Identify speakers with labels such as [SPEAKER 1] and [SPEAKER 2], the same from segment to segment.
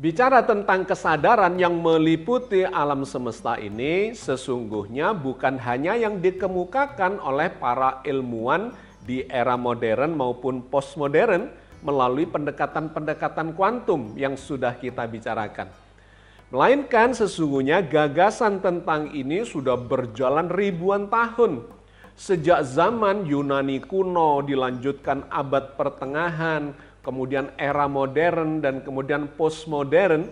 [SPEAKER 1] Bicara tentang kesadaran yang meliputi alam semesta ini, sesungguhnya bukan hanya yang dikemukakan oleh para ilmuwan di era modern maupun postmodern melalui pendekatan-pendekatan kuantum yang sudah kita bicarakan. Melainkan sesungguhnya gagasan tentang ini sudah berjalan ribuan tahun. Sejak zaman Yunani kuno dilanjutkan abad pertengahan, kemudian era modern dan kemudian postmodern,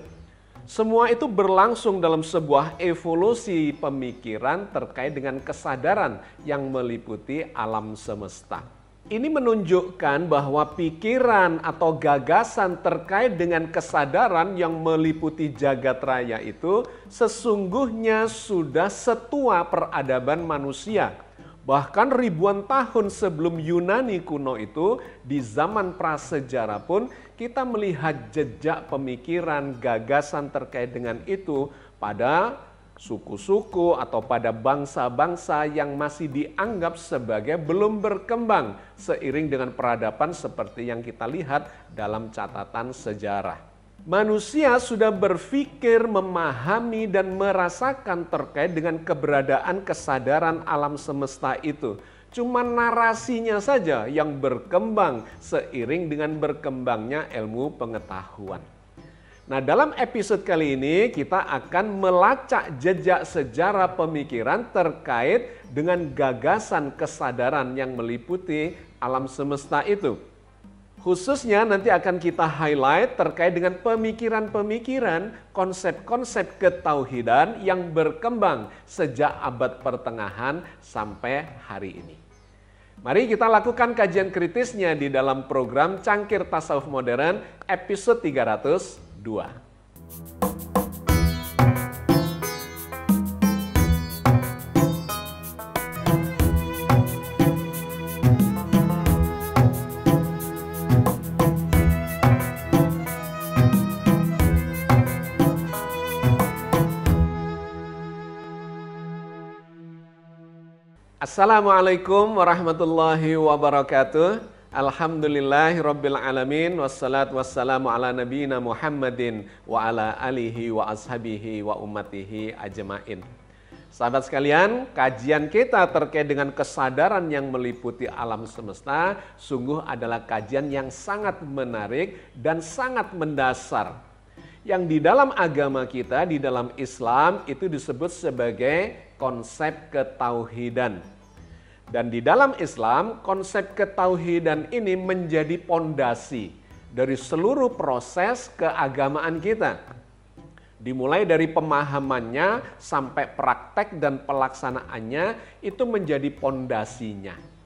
[SPEAKER 1] semua itu berlangsung dalam sebuah evolusi pemikiran terkait dengan kesadaran yang meliputi alam semesta. Ini menunjukkan bahwa pikiran atau gagasan terkait dengan kesadaran yang meliputi jagat raya itu sesungguhnya sudah setua peradaban manusia. Bahkan ribuan tahun sebelum Yunani kuno itu, di zaman prasejarah pun kita melihat jejak pemikiran, gagasan terkait dengan itu pada suku-suku atau pada bangsa-bangsa yang masih dianggap sebagai belum berkembang seiring dengan peradaban seperti yang kita lihat dalam catatan sejarah. Manusia sudah berpikir, memahami, dan merasakan terkait dengan keberadaan kesadaran alam semesta itu. Cuma narasinya saja yang berkembang seiring dengan berkembangnya ilmu pengetahuan. Nah, dalam episode kali ini kita akan melacak jejak sejarah pemikiran terkait dengan gagasan kesadaran yang meliputi alam semesta itu. Khususnya nanti akan kita highlight terkait dengan pemikiran-pemikiran, konsep-konsep ketauhidan yang berkembang sejak abad pertengahan sampai hari ini. Mari kita lakukan kajian kritisnya di dalam program Cangkir Tasawuf Modern episode 302. Assalamualaikum warahmatullahi wabarakatuh. Alhamdulillahirabbil alamin wassalatu wassalamu ala nabiyina Muhammadin wa ala alihi wa ashabihi wa ummatihi ajmain. Sahabat sekalian, kajian kita terkait dengan kesadaran yang meliputi alam semesta sungguh adalah kajian yang sangat menarik dan sangat mendasar. Yang di dalam agama kita, di dalam Islam itu disebut sebagai konsep ketauhidan. Dan di dalam Islam, konsep ketauhidan ini menjadi pondasi dari seluruh proses keagamaan kita. Dimulai dari pemahamannya sampai praktek dan pelaksanaannya itu menjadi pondasinya.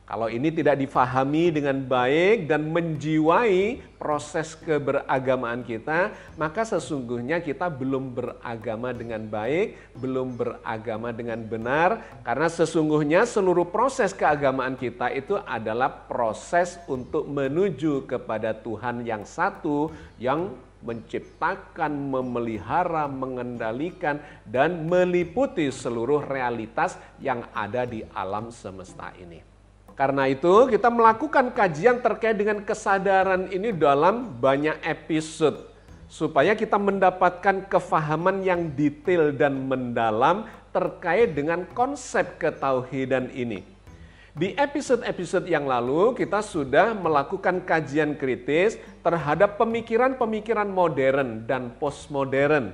[SPEAKER 1] Kalau ini tidak difahami dengan baik dan menjiwai proses keberagamaan kita, maka sesungguhnya kita belum beragama dengan baik, belum beragama dengan benar, karena sesungguhnya seluruh proses keagamaan kita itu adalah proses untuk menuju kepada Tuhan yang satu, yang menciptakan, memelihara, mengendalikan, dan meliputi seluruh realitas yang ada di alam semesta ini. Karena itu kita melakukan kajian terkait dengan kesadaran ini dalam banyak episode. Supaya kita mendapatkan kefahaman yang detail dan mendalam terkait dengan konsep ketauhidan ini. Di episode-episode yang lalu kita sudah melakukan kajian kritis terhadap pemikiran-pemikiran modern dan postmodern.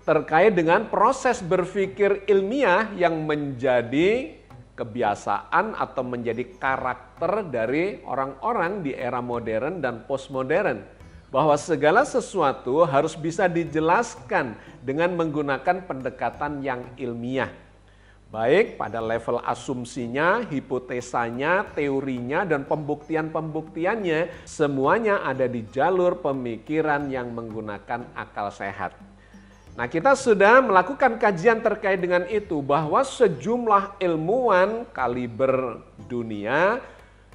[SPEAKER 1] Terkait dengan proses berpikir ilmiah yang menjadi kebiasaan atau menjadi karakter dari orang-orang di era modern dan postmodern. Bahwa segala sesuatu harus bisa dijelaskan dengan menggunakan pendekatan yang ilmiah. Baik pada level asumsinya, hipotesanya, teorinya, dan pembuktian-pembuktiannya, semuanya ada di jalur pemikiran yang menggunakan akal sehat. Nah, kita sudah melakukan kajian terkait dengan itu bahwa sejumlah ilmuwan kaliber dunia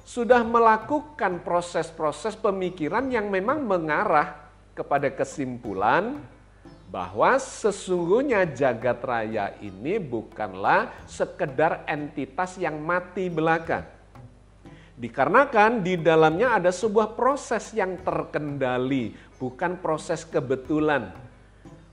[SPEAKER 1] sudah melakukan proses-proses pemikiran yang memang mengarah kepada kesimpulan bahwa sesungguhnya jagat raya ini bukanlah sekedar entitas yang mati belaka. Dikarenakan di dalamnya ada sebuah proses yang terkendali, bukan proses kebetulan.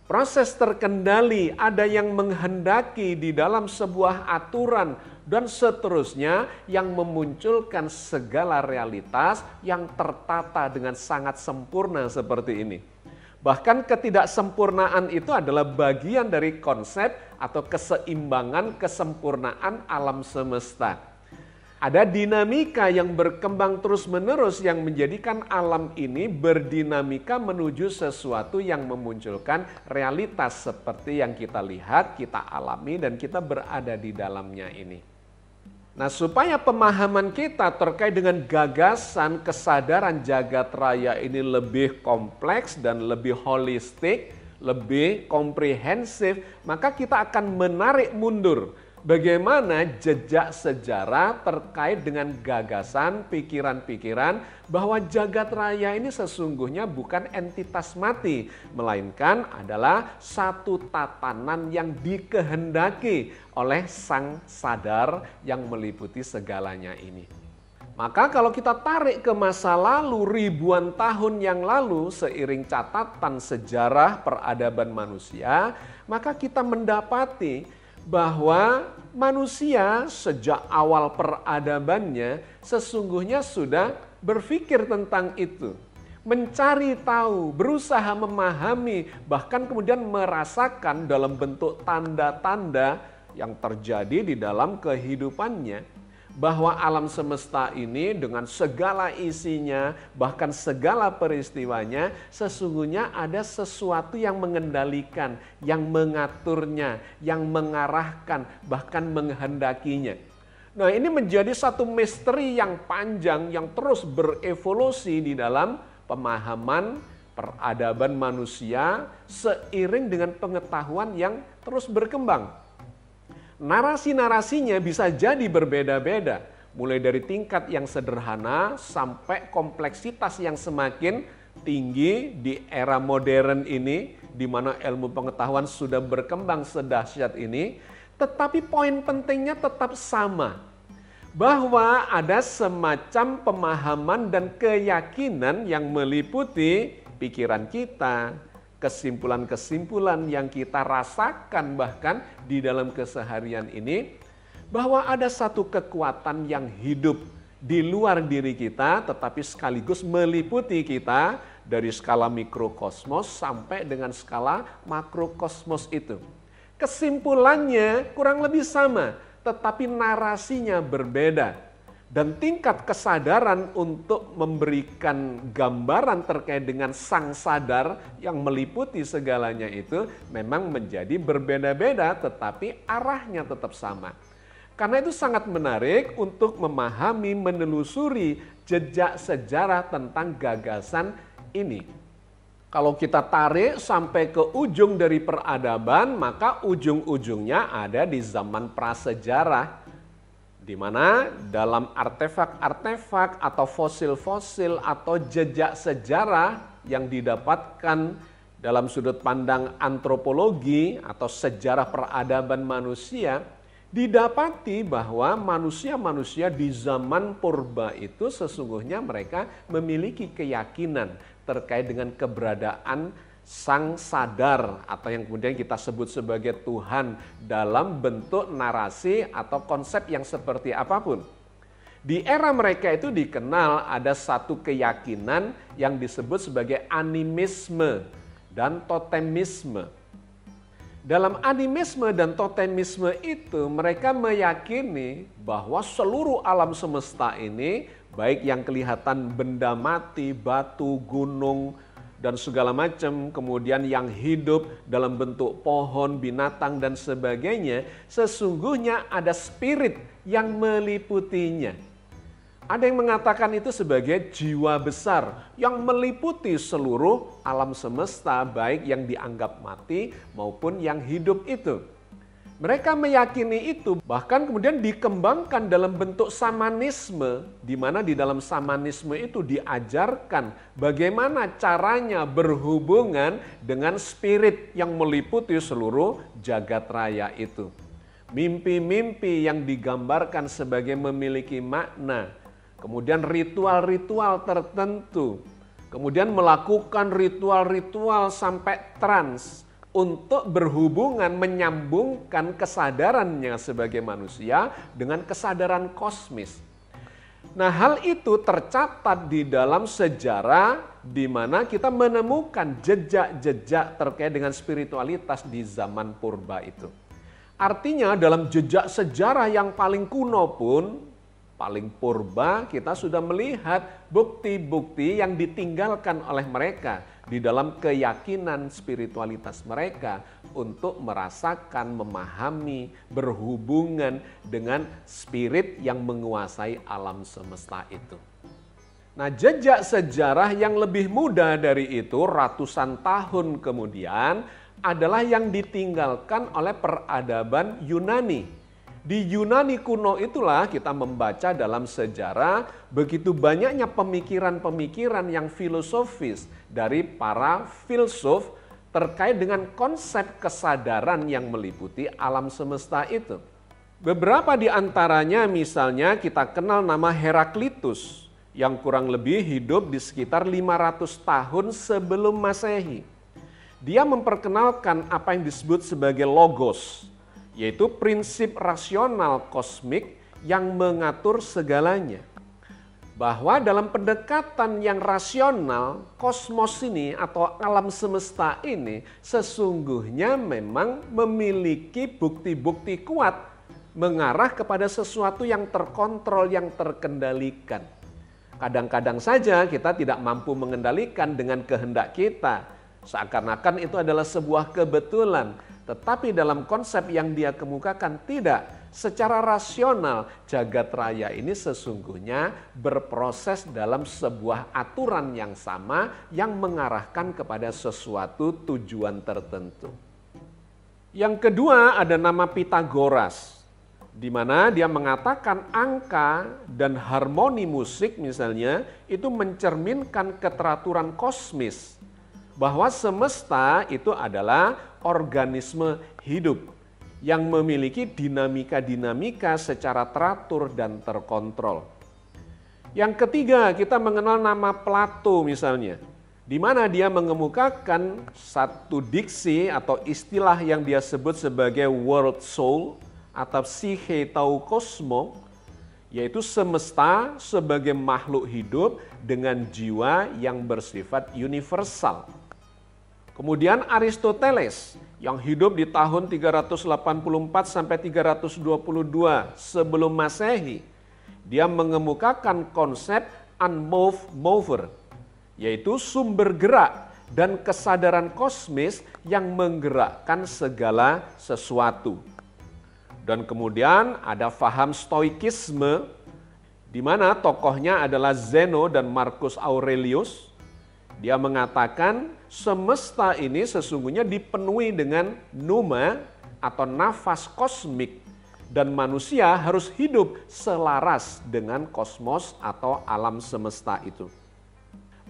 [SPEAKER 1] Proses terkendali, ada yang menghendaki di dalam sebuah aturan dan seterusnya yang memunculkan segala realitas yang tertata dengan sangat sempurna seperti ini. Bahkan ketidaksempurnaan itu adalah bagian dari konsep atau keseimbangan kesempurnaan alam semesta. Ada dinamika yang berkembang terus-menerus yang menjadikan alam ini berdinamika menuju sesuatu yang memunculkan realitas seperti yang kita lihat, kita alami, dan kita berada di dalamnya ini. Nah, supaya pemahaman kita terkait dengan gagasan kesadaran jagat raya ini lebih kompleks dan lebih holistik, lebih komprehensif, maka kita akan menarik mundur bagaimana jejak sejarah terkait dengan gagasan, pikiran-pikiran bahwa jagat raya ini sesungguhnya bukan entitas mati, melainkan adalah satu tatanan yang dikehendaki oleh Sang Sadar yang meliputi segalanya ini. Maka kalau kita tarik ke masa lalu, ribuan tahun yang lalu, seiring catatan sejarah peradaban manusia, maka kita mendapati bahwa manusia sejak awal peradabannya sesungguhnya sudah berpikir tentang itu. Mencari tahu, berusaha memahami, bahkan kemudian merasakan dalam bentuk tanda-tanda yang terjadi di dalam kehidupannya. Bahwa alam semesta ini dengan segala isinya, bahkan segala peristiwanya, sesungguhnya ada sesuatu yang mengendalikan, yang mengaturnya, yang mengarahkan, bahkan menghendakinya. Nah, ini menjadi satu misteri yang panjang, yang terus berevolusi di dalam pemahaman peradaban manusia seiring dengan pengetahuan yang terus berkembang. Narasi-narasinya bisa jadi berbeda-beda, mulai dari tingkat yang sederhana sampai kompleksitas yang semakin tinggi di era modern ini, di mana ilmu pengetahuan sudah berkembang sedahsyat ini, tetapi poin pentingnya tetap sama, bahwa ada semacam pemahaman dan keyakinan yang meliputi pikiran kita, kesimpulan-kesimpulan yang kita rasakan bahkan di dalam keseharian ini, bahwa ada satu kekuatan yang hidup di luar diri kita tetapi sekaligus meliputi kita dari skala mikrokosmos sampai dengan skala makrokosmos itu. Kesimpulannya kurang lebih sama, tetapi narasinya berbeda. Dan tingkat kesadaran untuk memberikan gambaran terkait dengan Sang Sadar yang meliputi segalanya itu memang menjadi berbeda-beda, tetapi arahnya tetap sama. Karena itu sangat menarik untuk memahami, menelusuri jejak sejarah tentang gagasan ini. Kalau kita tarik sampai ke ujung dari peradaban, maka ujung-ujungnya ada di zaman prasejarah, di mana dalam artefak-artefak atau fosil-fosil atau jejak sejarah yang didapatkan dalam sudut pandang antropologi atau sejarah peradaban manusia, didapati bahwa manusia-manusia di zaman purba itu sesungguhnya mereka memiliki keyakinan terkait dengan keberadaan Sang Sadar atau yang kemudian kita sebut sebagai Tuhan dalam bentuk narasi atau konsep yang seperti apapun. Di era mereka itu dikenal ada satu keyakinan yang disebut sebagai animisme dan totemisme. Dalam animisme dan totemisme itu mereka meyakini bahwa seluruh alam semesta ini, baik yang kelihatan benda mati, batu, gunung, dan segala macam, kemudian yang hidup dalam bentuk pohon, binatang, dan sebagainya, sesungguhnya ada spirit yang meliputinya. Ada yang mengatakan itu sebagai jiwa besar yang meliputi seluruh alam semesta, baik yang dianggap mati maupun yang hidup itu. Mereka meyakini itu, bahkan kemudian dikembangkan dalam bentuk samanisme, di mana di dalam samanisme itu diajarkan bagaimana caranya berhubungan dengan spirit yang meliputi seluruh jagat raya itu. Mimpi-mimpi yang digambarkan sebagai memiliki makna, kemudian ritual-ritual tertentu, kemudian melakukan ritual-ritual sampai trans untuk berhubungan menyambungkan kesadarannya sebagai manusia dengan kesadaran kosmis. Nah, hal itu tercatat di dalam sejarah di mana kita menemukan jejak-jejak terkait dengan spiritualitas di zaman purba itu. Artinya dalam jejak sejarah yang paling kuno pun, paling purba, kita sudah melihat bukti-bukti yang ditinggalkan oleh mereka di dalam keyakinan spiritualitas mereka untuk merasakan, memahami, berhubungan dengan spirit yang menguasai alam semesta itu. Nah, jejak sejarah yang lebih muda dari itu, ratusan tahun kemudian, adalah yang ditinggalkan oleh peradaban Yunani. Di Yunani kuno itulah kita membaca dalam sejarah begitu banyaknya pemikiran-pemikiran yang filosofis dari para filsuf terkait dengan konsep kesadaran yang meliputi alam semesta itu. Beberapa di antaranya misalnya kita kenal nama Heraklitus yang kurang lebih hidup di sekitar 500 tahun sebelum Masehi. Dia memperkenalkan apa yang disebut sebagai logos, yaitu prinsip rasional kosmik yang mengatur segalanya. Bahwa dalam pendekatan yang rasional, kosmos ini atau alam semesta ini sesungguhnya memang memiliki bukti-bukti kuat mengarah kepada sesuatu yang terkontrol, yang terkendalikan. Kadang-kadang saja kita tidak mampu mengendalikan dengan kehendak kita, seakan-akan itu adalah sebuah kebetulan. Tetapi dalam konsep yang dia kemukakan tidak, secara rasional jagat raya ini sesungguhnya berproses dalam sebuah aturan yang sama yang mengarahkan kepada sesuatu tujuan tertentu. Yang kedua ada nama Pitagoras, di mana dia mengatakan angka dan harmoni musik misalnya itu mencerminkan keteraturan kosmis, bahwa semesta itu adalah organisme hidup yang memiliki dinamika-dinamika secara teratur dan terkontrol. Yang ketiga, kita mengenal nama Plato misalnya, di mana dia mengemukakan satu diksi atau istilah yang dia sebut sebagai world soul atau psyche tau kosmo, yaitu semesta sebagai makhluk hidup dengan jiwa yang bersifat universal. Kemudian Aristoteles yang hidup di tahun 384 sampai 322 sebelum Masehi, dia mengemukakan konsep unmoved mover, yaitu sumber gerak dan kesadaran kosmis yang menggerakkan segala sesuatu. Dan kemudian ada faham stoikisme, di mana tokohnya adalah Zeno dan Marcus Aurelius. Dia mengatakan semesta ini sesungguhnya dipenuhi dengan pneuma atau nafas kosmik dan manusia harus hidup selaras dengan kosmos atau alam semesta itu.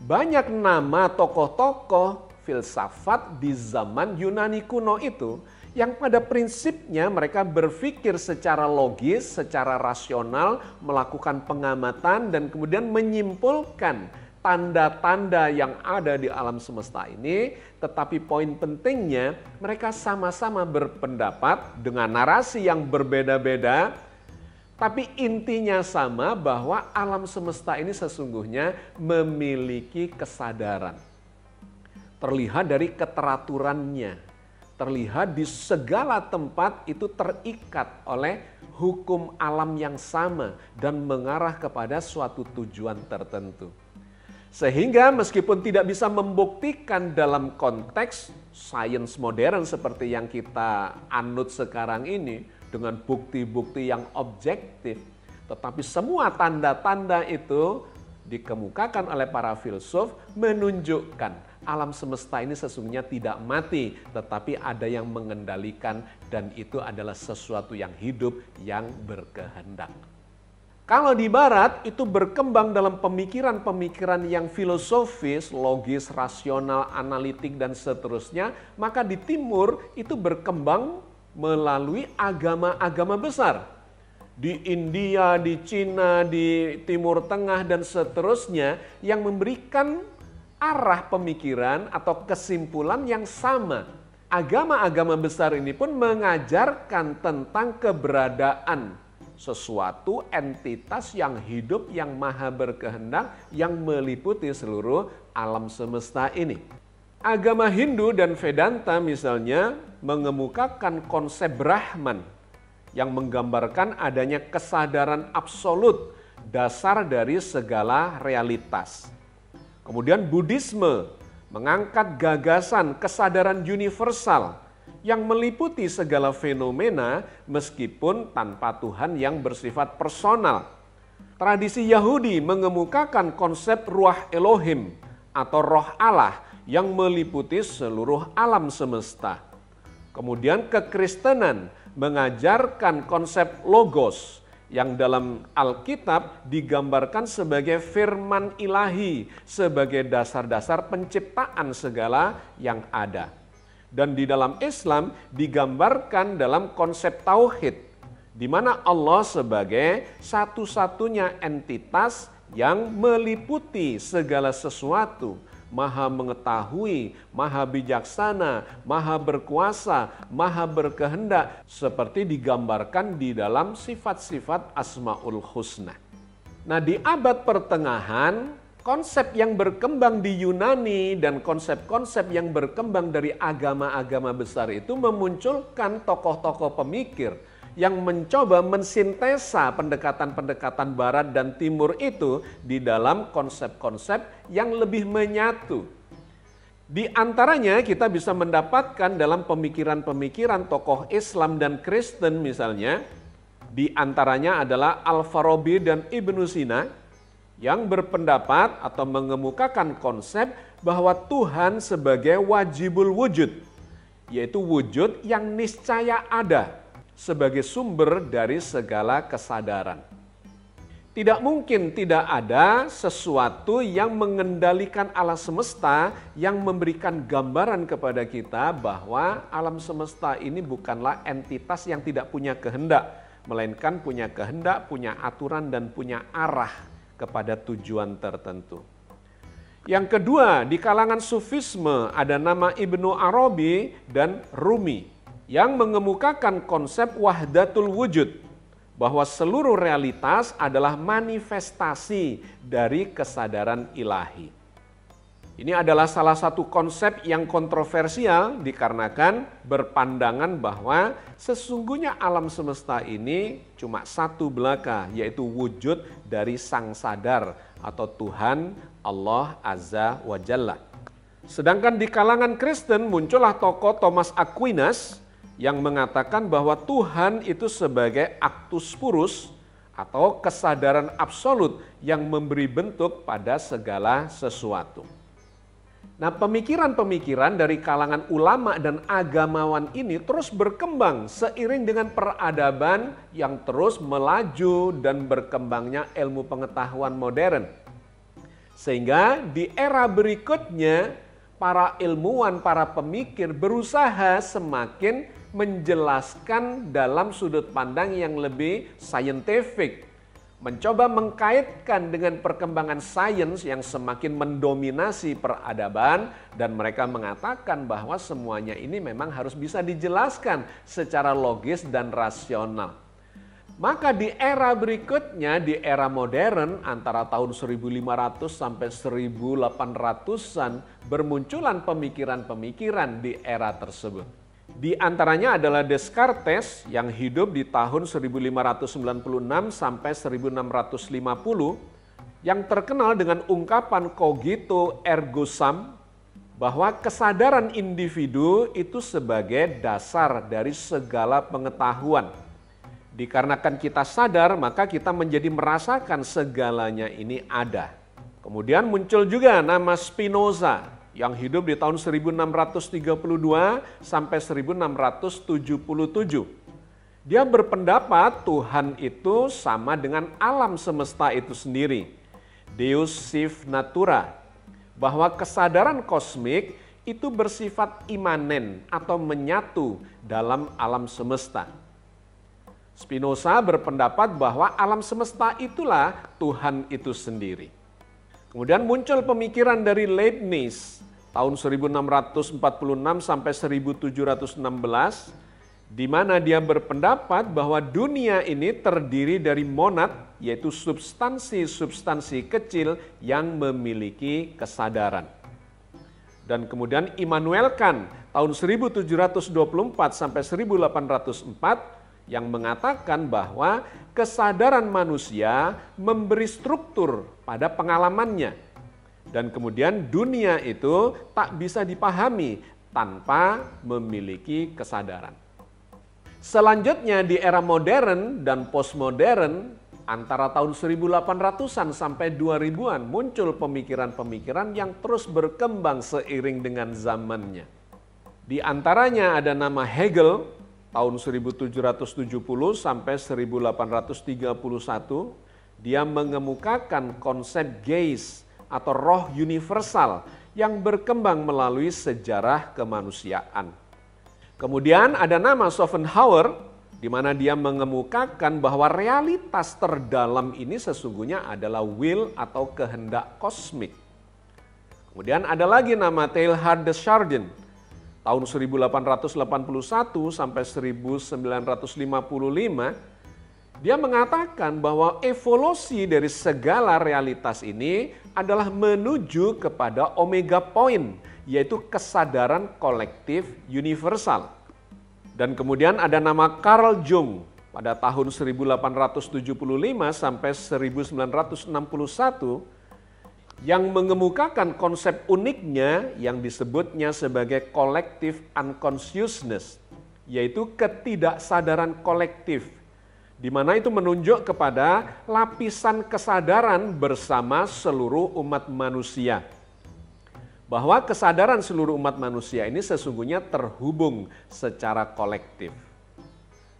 [SPEAKER 1] Banyak nama tokoh-tokoh filsafat di zaman Yunani kuno itu yang pada prinsipnya mereka berpikir secara logis, secara rasional, melakukan pengamatan dan kemudian menyimpulkan tanda-tanda yang ada di alam semesta ini, tetapi poin pentingnya mereka sama-sama berpendapat dengan narasi yang berbeda-beda, tapi intinya sama bahwa alam semesta ini sesungguhnya memiliki kesadaran. Terlihat dari keteraturannya, terlihat di segala tempat itu terikat oleh hukum alam yang sama dan mengarah kepada suatu tujuan tertentu. Sehingga meskipun tidak bisa membuktikan dalam konteks sains modern seperti yang kita anut sekarang ini dengan bukti-bukti yang objektif, tetapi semua tanda-tanda itu dikemukakan oleh para filsuf menunjukkan alam semesta ini sesungguhnya tidak mati, tetapi ada yang mengendalikan dan itu adalah sesuatu yang hidup yang berkehendak. Kalau di barat itu berkembang dalam pemikiran-pemikiran yang filosofis, logis, rasional, analitik dan seterusnya, maka di timur itu berkembang melalui agama-agama besar. di India, di Cina, di Timur Tengah, dan seterusnya yang memberikan arah pemikiran atau kesimpulan yang sama. Agama-agama besar ini pun mengajarkan tentang keberadaan sesuatu entitas yang hidup, yang maha berkehendak, yang meliputi seluruh alam semesta ini. Agama Hindu dan Vedanta misalnya mengemukakan konsep Brahman yang menggambarkan adanya kesadaran absolut, dasar dari segala realitas. Kemudian Buddhisme mengangkat gagasan kesadaran universal yang meliputi segala fenomena meskipun tanpa Tuhan yang bersifat personal. Tradisi Yahudi mengemukakan konsep ruah Elohim atau roh Allah yang meliputi seluruh alam semesta. Kemudian kekristenan mengajarkan konsep logos yang dalam Alkitab digambarkan sebagai firman ilahi, sebagai dasar-dasar penciptaan segala yang ada. Dan di dalam Islam digambarkan dalam konsep tauhid, di mana Allah sebagai satu-satunya entitas yang meliputi segala sesuatu, maha mengetahui, maha bijaksana, maha berkuasa, maha berkehendak, seperti digambarkan di dalam sifat-sifat Asmaul Husna. Nah, di abad pertengahan, konsep yang berkembang di Yunani dan konsep-konsep yang berkembang dari agama-agama besar itu memunculkan tokoh-tokoh pemikir yang mencoba mensintesa pendekatan-pendekatan barat dan timur itu di dalam konsep-konsep yang lebih menyatu. Di antaranya kita bisa mendapatkan dalam pemikiran-pemikiran tokoh Islam dan Kristen misalnya, di antaranya adalah Al-Farabi dan Ibnu Sina yang berpendapat atau mengemukakan konsep bahwa Tuhan sebagai wajibul wujud, yaitu wujud yang niscaya ada, sebagai sumber dari segala kesadaran. Tidak mungkin tidak ada sesuatu yang mengendalikan alam semesta yang memberikan gambaran kepada kita bahwa alam semesta ini bukanlah entitas yang tidak punya kehendak, melainkan punya kehendak, punya aturan, dan punya arah kepada tujuan tertentu. Yang kedua, di kalangan Sufisme ada nama Ibnu Arabi dan Rumi yang mengemukakan konsep wahdatul wujud, bahwa seluruh realitas adalah manifestasi dari kesadaran ilahi. Ini adalah salah satu konsep yang kontroversial dikarenakan berpandangan bahwa sesungguhnya alam semesta ini cuma satu belaka, yaitu wujud dari Sang Sadar atau Tuhan Allah Azza wa Jalla. Sedangkan di kalangan Kristen muncullah tokoh Thomas Aquinas yang mengatakan bahwa Tuhan itu sebagai actus purus atau kesadaran absolut yang memberi bentuk pada segala sesuatu. Nah, pemikiran-pemikiran dari kalangan ulama dan agamawan ini terus berkembang seiring dengan peradaban yang terus melaju dan berkembangnya ilmu pengetahuan modern. Sehingga di era berikutnya para ilmuwan, para pemikir berusaha semakin menjelaskan dalam sudut pandang yang lebih scientific, mencoba mengkaitkan dengan perkembangan sains yang semakin mendominasi peradaban, dan mereka mengatakan bahwa semuanya ini memang harus bisa dijelaskan secara logis dan rasional. Maka di era berikutnya, di era modern antara tahun 1500 sampai 1800-an bermunculan pemikiran-pemikiran di era tersebut. Di antaranya adalah Descartes yang hidup di tahun 1596 sampai 1650 yang terkenal dengan ungkapan cogito ergo sum, bahwa kesadaran individu itu sebagai dasar dari segala pengetahuan. Dikarenakan kita sadar, maka kita menjadi merasakan segalanya ini ada. Kemudian muncul juga nama Spinoza yang hidup di tahun 1632 sampai 1677. Dia berpendapat Tuhan itu sama dengan alam semesta itu sendiri, Deus sive natura, bahwa kesadaran kosmik itu bersifat imanen atau menyatu dalam alam semesta. Spinoza berpendapat bahwa alam semesta itulah Tuhan itu sendiri. Kemudian muncul pemikiran dari Leibniz tahun 1646 sampai 1716, di mana dia berpendapat bahwa dunia ini terdiri dari monad, yaitu substansi-substansi kecil yang memiliki kesadaran. Dan kemudian Immanuel Kant tahun 1724 sampai 1804 yang mengatakan bahwa kesadaran manusia memberi struktur pada pengalamannya. Dan kemudian dunia itu tak bisa dipahami tanpa memiliki kesadaran. Selanjutnya di era modern dan postmodern antara tahun 1800-an sampai 2000-an muncul pemikiran-pemikiran yang terus berkembang seiring dengan zamannya. Di antaranya ada nama Hegel tahun 1770 sampai 1831, dia mengemukakan konsep geist atau roh universal yang berkembang melalui sejarah kemanusiaan. Kemudian ada nama Schopenhauer, di mana dia mengemukakan bahwa realitas terdalam ini sesungguhnya adalah will atau kehendak kosmik. Kemudian ada lagi nama Teilhard de Chardin, tahun 1881 sampai 1955, dia mengatakan bahwa evolusi dari segala realitas ini adalah menuju kepada omega point, yaitu kesadaran kolektif universal. Dan kemudian ada nama Carl Jung pada tahun 1875 sampai 1961, yang mengemukakan konsep uniknya yang disebutnya sebagai collective unconsciousness, yaitu ketidaksadaran kolektif, di mana itu menunjuk kepada lapisan kesadaran bersama seluruh umat manusia. Bahwa kesadaran seluruh umat manusia ini sesungguhnya terhubung secara kolektif.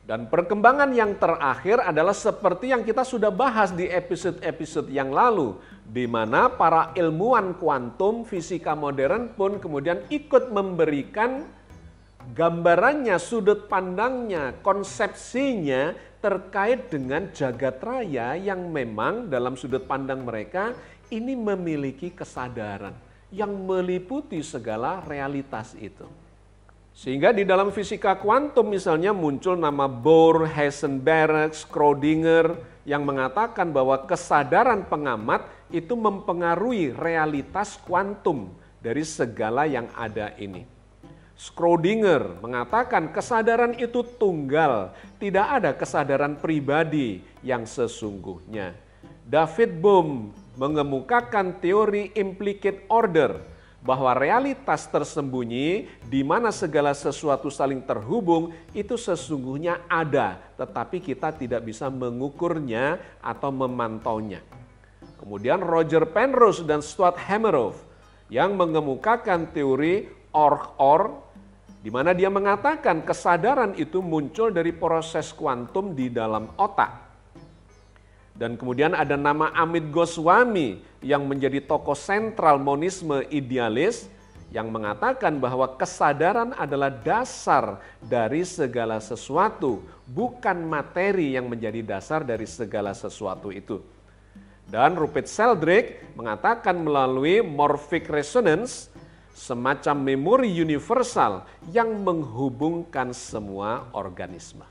[SPEAKER 1] Dan perkembangan yang terakhir adalah seperti yang kita sudah bahas di episode-episode yang lalu, di mana para ilmuwan kuantum fisika modern pun kemudian ikut memberikan gambarannya, sudut pandangnya, konsepsinya terkait dengan jagat raya yang memang dalam sudut pandang mereka ini memiliki kesadaran yang meliputi segala realitas itu. Sehingga di dalam fisika kuantum misalnya muncul nama Bohr, Heisenberg, Schrödinger yang mengatakan bahwa kesadaran pengamat itu mempengaruhi realitas kuantum dari segala yang ada ini. Schrödinger mengatakan kesadaran itu tunggal, tidak ada kesadaran pribadi yang sesungguhnya. David Bohm mengemukakan teori implicate order, bahwa realitas tersembunyi di mana segala sesuatu saling terhubung itu sesungguhnya ada, tetapi kita tidak bisa mengukurnya atau memantaunya. Kemudian Roger Penrose dan Stuart Hameroff yang mengemukakan teori OR, di mana dia mengatakan kesadaran itu muncul dari proses kuantum di dalam otak. Dan kemudian ada nama Amit Goswami yang menjadi tokoh sentral monisme idealis yang mengatakan bahwa kesadaran adalah dasar dari segala sesuatu, bukan materi yang menjadi dasar dari segala sesuatu itu. Dan Rupert Sheldrake mengatakan melalui morphic resonance, semacam memori universal yang menghubungkan semua organisme.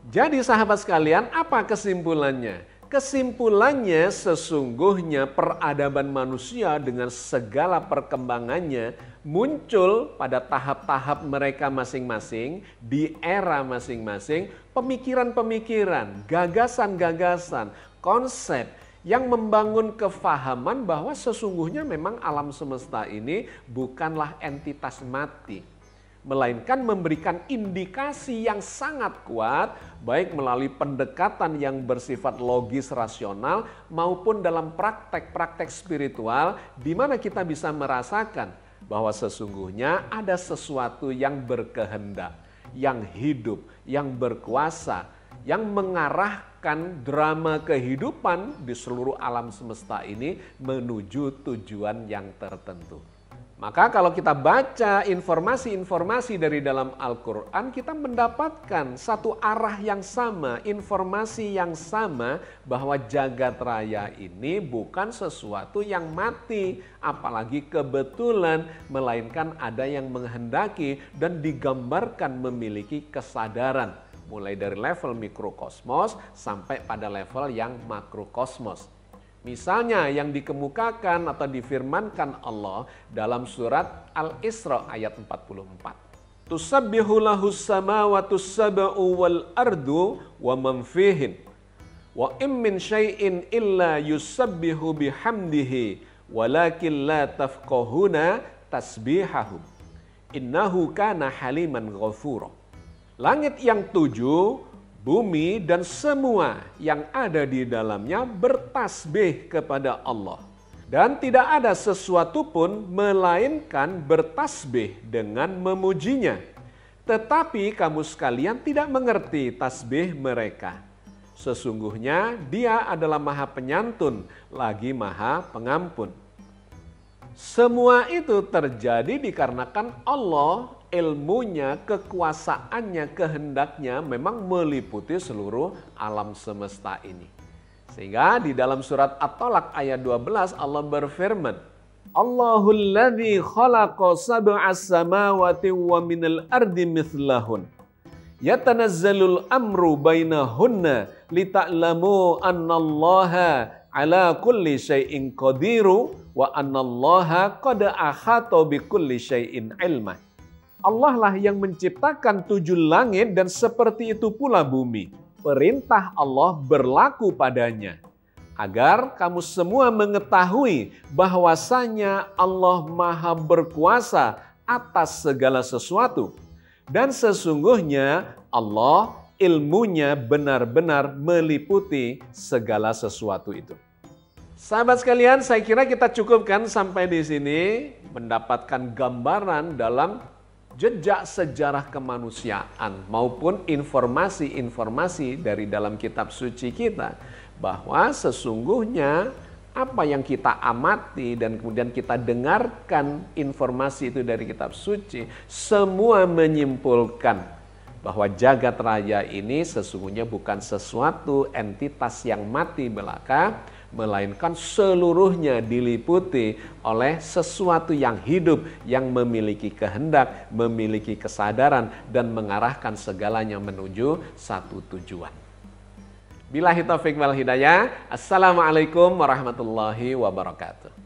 [SPEAKER 1] Jadi sahabat sekalian, apa kesimpulannya? Kesimpulannya sesungguhnya peradaban manusia dengan segala perkembangannya muncul pada tahap-tahap mereka masing-masing, di era masing-masing, pemikiran-pemikiran, gagasan-gagasan, konsep yang membangun kefahaman bahwa sesungguhnya memang alam semesta ini bukanlah entitas mati, melainkan memberikan indikasi yang sangat kuat, baik melalui pendekatan yang bersifat logis rasional maupun dalam praktek-praktek spiritual, di mana kita bisa merasakan bahwa sesungguhnya ada sesuatu yang berkehendak, yang hidup, yang berkuasa, yang mengarahkan drama kehidupan di seluruh alam semesta ini menuju tujuan yang tertentu. Maka kalau kita baca informasi-informasi dari dalam Al-Quran, kita mendapatkan satu arah yang sama, informasi yang sama bahwa jagat raya ini bukan sesuatu yang mati, apalagi kebetulan, melainkan ada yang menghendaki dan digambarkan memiliki kesadaran. Mulai dari level mikrokosmos sampai pada level yang makrokosmos. Misalnya yang dikemukakan atau difirmankan Allah dalam surat Al-Isra ayat 44. Tusabbihu lahus samawati sab'u wal ardu wa man fihin. Wa im min syai'in illa yusabbihu bihamdihi walakin la tafqahuna tasbihahum. Innahu kana haliman ghafura. Langit yang 7, bumi dan semua yang ada di dalamnya bertasbih kepada Allah. Dan tidak ada sesuatu pun melainkan bertasbih dengan memujinya. Tetapi kamu sekalian tidak mengerti tasbih mereka. Sesungguhnya Dia adalah Maha Penyantun, lagi Maha Pengampun. Semua itu terjadi dikarenakan Allah, ilmunya, kekuasaannya, kehendaknya memang meliputi seluruh alam semesta ini. Sehingga di dalam surat At-Talaq ayat 12 Allah berfirman, Allahul ladzi khalaqa sab'as samawati wa minal ardi mithlahun. Yatanazzalul amru bainahunna lita'lamu annallaha ala kulli syai'in qadiru wa annallaha qad ahata bikulli syai'in ilma. Allah lah yang menciptakan 7 langit dan seperti itu pula bumi. Perintah Allah berlaku padanya. Agar kamu semua mengetahui bahwasanya Allah Maha berkuasa atas segala sesuatu. Dan sesungguhnya Allah ilmunya benar-benar meliputi segala sesuatu itu. Sahabat sekalian, saya kira kita cukupkan sampai di sini mendapatkan gambaran dalam jejak sejarah kemanusiaan maupun informasi-informasi dari dalam kitab suci kita bahwa sesungguhnya apa yang kita amati dan kemudian kita dengarkan informasi itu dari kitab suci semua menyimpulkan bahwa jagat raya ini sesungguhnya bukan sesuatu entitas yang mati belaka, melainkan seluruhnya diliputi oleh sesuatu yang hidup, yang memiliki kehendak, memiliki kesadaran, dan mengarahkan segalanya menuju satu tujuan. Billahi taufiq wal hidayah. Assalamualaikum warahmatullahi wabarakatuh.